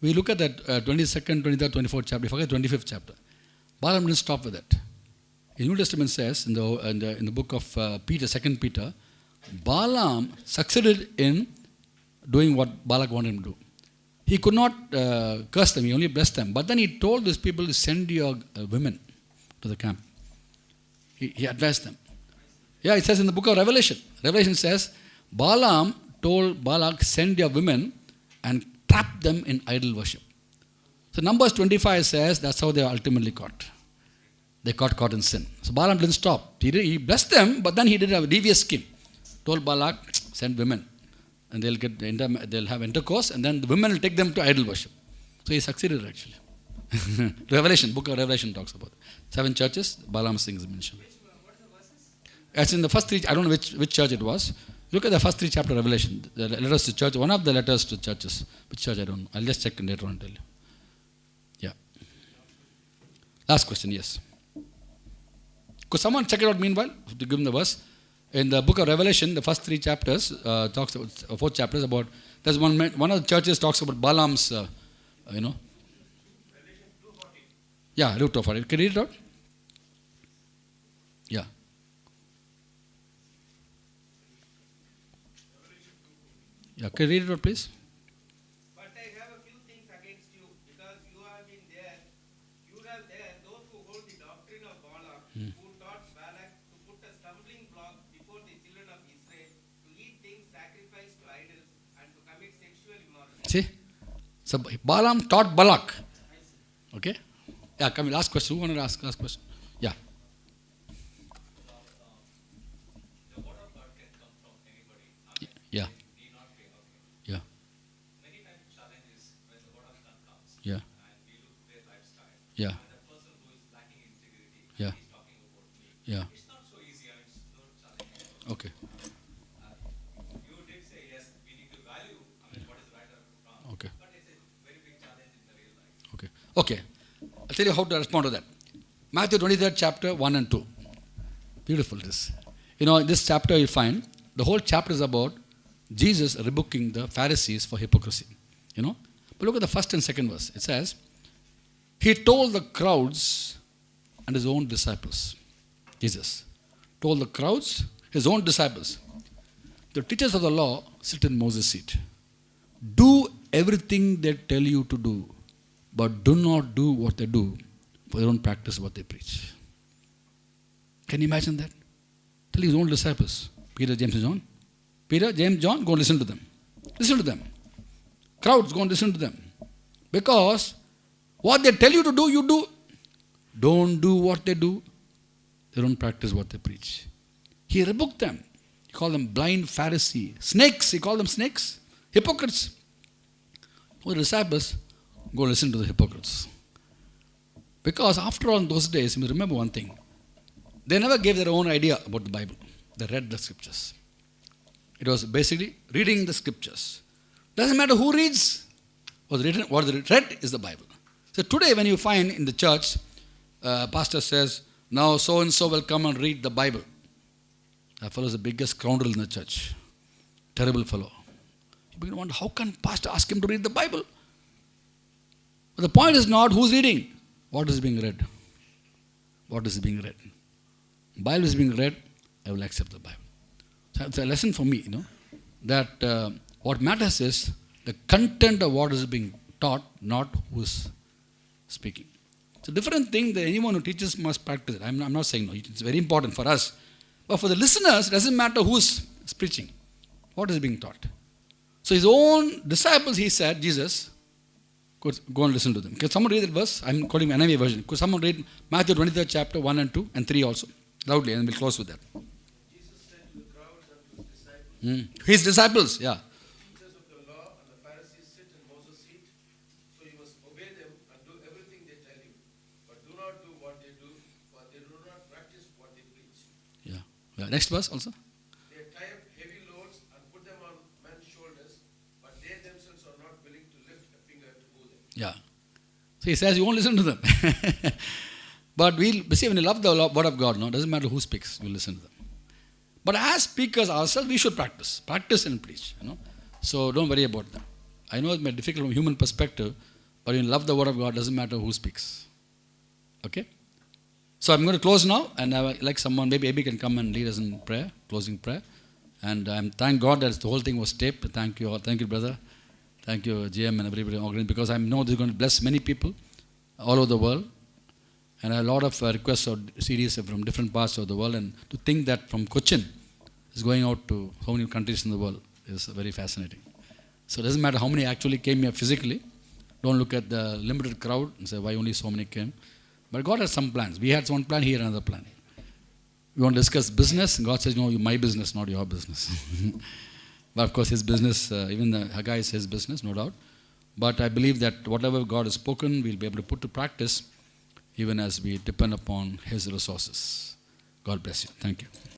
We look at that 22nd, 23rd, 24th chapter. Forget 25th chapter. Balaam didn't stop with it. The New Testament says in the book of Peter, 2 Peter, Balaam succeeded in doing what Balak wanted him to do. He could not curse them, he only blessed them. But then he told these people to send your women to the camp. He advised them. Yeah, it says in the book of Revelation. Revelation says, Balaam told Balak, send your women and trap them in idol worship. So Numbers 25 says that's how they were ultimately caught. They got caught in sin. So Balaam didn't stop. He blessed them, but then he did a devious scheme. Told Balak, send women. And they'll have intercourse, and then the women will take them to idol worship. So he succeeded actually. Revelation, book of Revelation talks about it. 7 churches, Balaam's thing is mentioned. As in the first 3, I don't know which church it was. Look at the first 3 chapters of Revelation. The letters to church, one of the letters to churches. Which church, I don't know. I'll just check later on and tell you. Yeah. Last question, yes. Could someone check it out meanwhile, to give them the verse? In the book of Revelation, the first 3 chapters, talks about, 4 chapters about, there's one of the churches talks about Balaam's, Revelation 2:14. Yeah, Luke 2:14. Can you read it out? Yeah. Yeah, can you read it out, please? But I have a few things against you, because you have there those who hold the doctrine of Balaam, who taught Balak to put a stumbling block before the children of Israel, to eat things sacrificed to idols, and to commit sexual immorality. See? So Balaam taught Balak. Okay? Yeah, come last question. Who wanted to ask last question? Yeah. The word of God can come from anybody. Yeah. Need not be okay. Yeah. Many times the challenge is when the word of God comes Yeah. and we look at their lifestyle. Yeah. And the person who is lacking integrity, Yeah. he's talking about me. Yeah. It's not so easy and it's not challenging. Okay. You did say yes, we need to value what is right or wrong. Okay. But it's a very big challenge in the real life. Okay. Okay. I'll tell you how to respond to that. Matthew 23rd chapter 1 and 2. Beautiful this. In this chapter you find the whole chapter is about Jesus rebuking the Pharisees for hypocrisy. But look at the first and second verse. It says, he told the crowds and his own disciples. Jesus told the crowds, his own disciples. The teachers of the law sit in Moses' seat. Do everything they tell you to do, but do not do what they do, for they don't practice what they preach. Can you imagine that? Tell his own disciples, Peter, James, and John. Peter, James, John, go and listen to them. Listen to them. Crowds, go and listen to them. Because what they tell you to do, you do. Don't do what they do. They don't practice what they preach. He rebuked them. He called them blind Pharisee. Snakes, he called them snakes. Hypocrites. For the disciples, go listen to the hypocrites. Because after all, in those days, you remember one thing. They never gave their own idea about the Bible. They read the scriptures. It was basically reading the scriptures. Doesn't matter who reads. What they read is the Bible. So today when you find in the church, pastor says, now so-and-so will come and read the Bible. That fellow is the biggest scoundrel in the church. Terrible fellow. You begin to wonder, how can pastor ask him to read the Bible? But the point is not who's reading. What is being read? What is being read? Bible is being read, I will accept the Bible. So it's a lesson for me, that what matters is the content of what is being taught, not who is speaking. It's a different thing that anyone who teaches must practice it. I'm not saying no, it's very important for us. But for the listeners, it doesn't matter who's preaching, what is being taught. So his own disciples, he said, Jesus, could go and listen to them. Can someone read that verse? I'm quoting NIV version. Could someone read Matthew 23rd chapter 1 and 2 and 3 also? Loudly, and we'll close with that. Jesus said to the crowds and to his disciples, His disciples, yeah. the teachers of the law and the Pharisees sit in Moses' seat, so you must obey them and do everything they tell you. But do not do what they do, for they do not practice what they preach. Yeah. Next verse also. They tie up heavy loads and put them on men's shoulders, but they themselves are not willing to lift a finger to move them. Yeah. So he says you won't listen to them. But when you love the word of God, doesn't matter who speaks, you listen to them. But as speakers ourselves, we should practice and preach. So don't worry about that. I know it may be difficult from a human perspective, But when you love the Word of God, doesn't matter who speaks. Okay? So I'm going to close now, and I would like someone, maybe Abby can come and lead us in prayer, closing prayer. And thank God that the whole thing was taped. Thank you all. Thank you, brother. Thank you, GM and everybody, because I know this is going to bless many people all over the world. And a lot of requests or CDs from different parts of the world. And to think that from Cochin is going out to so many countries in the world is very fascinating. So it doesn't matter how many actually came here physically. Don't look at the limited crowd and say, why only so many came? But God has some plans. We had one plan, He had another plan. We want to discuss business. God says, no, my business, not your business. But of course, His business, even the Haggai is His business, no doubt. But I believe that whatever God has spoken, we'll be able to put to practice even as we depend upon His resources. God bless you. Thank you.